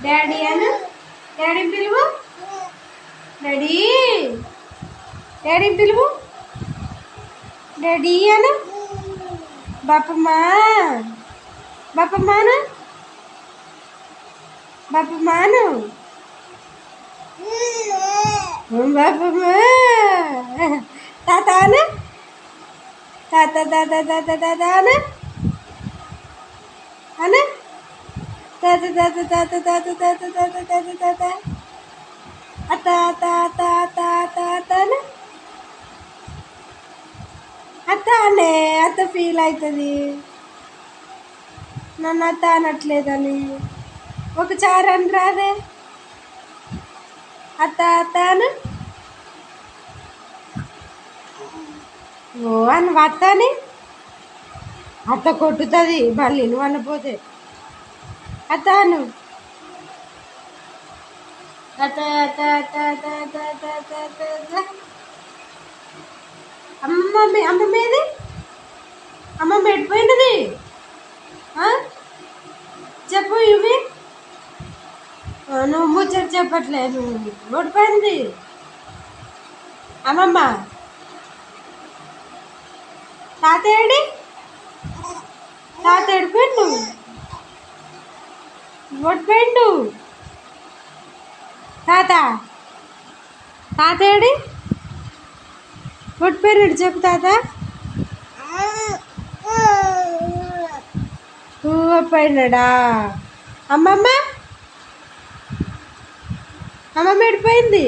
Daddy అను. Daddy పిలువు. Daddy daddy పిలువు. Daddy అను. బాపమ్మా బాపమ్మాను. బాపమ్మాను. బాపమ్మా. తాత అను. తాత తాత తాత తాత అను. అను. తాత తాత తాత తాత తాత తాత తాత తాత. అత్త అత్త అత్త అత్త అత్త అత్త అను. అత్త అనే. అత్త ఫీల్ అవుతుంది నన్ను అత్త అనట్లేదని. ఒకసారి అని రాదే. అత్త అత్త అను. ఓ అని అత్త అని. అత్త కొట్టుతుంది మళ్ళీ నువ్వు అనపోతే. అత్త అను. అత్త అత్త అత్త అత్త అత్త అత్త అత్త అత్త అత్త. అమ్మమ్మ ఏది? అమ్మమ్మ ఎడిపోయినది చెప్పు. ఇవి నువ్వు ముచ్చట చెప్పట్లే. నువ్వు ఓడిపోయింది అమ్మమ్మ. తాత ఏడి? తాత ఎడిపోయిండు. ఓడిపోయిండు తాత. తాత ఏడి? ఓడిపోయినాడు చెప్పు తాత. పోయినాడా? అమ్మమ్మ అమ్మమ్మ ఎడిపోయింది.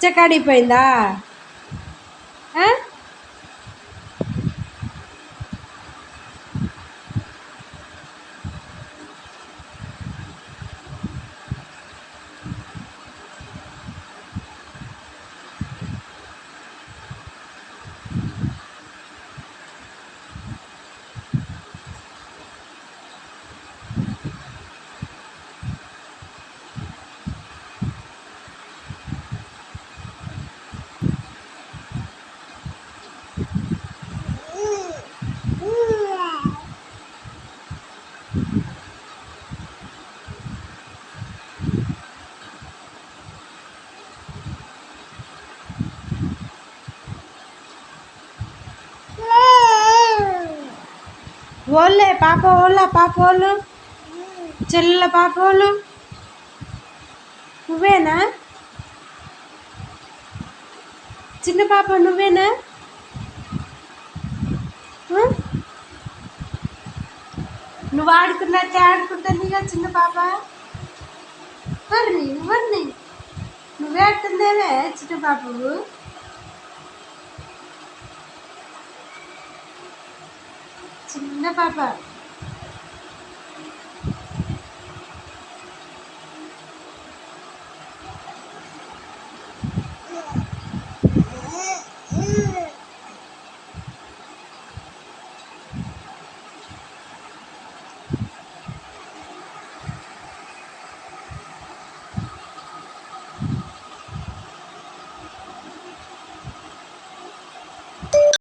చెక్కడిపోయిందా? ఓళ్ళే పాప వాళ్ళు చెల్లెల పాప వాళ్ళు నువ్వేనా? చిన్న పాప నువ్వేనా? నువ్వు ఆడుకున్నట్టే ఆడుకుంటుంది ఇక చిన్న పాప. ఇవ్వండి నువ్వే ఆడుతుందేవే చిన్న పాపకు. చిన్న పాప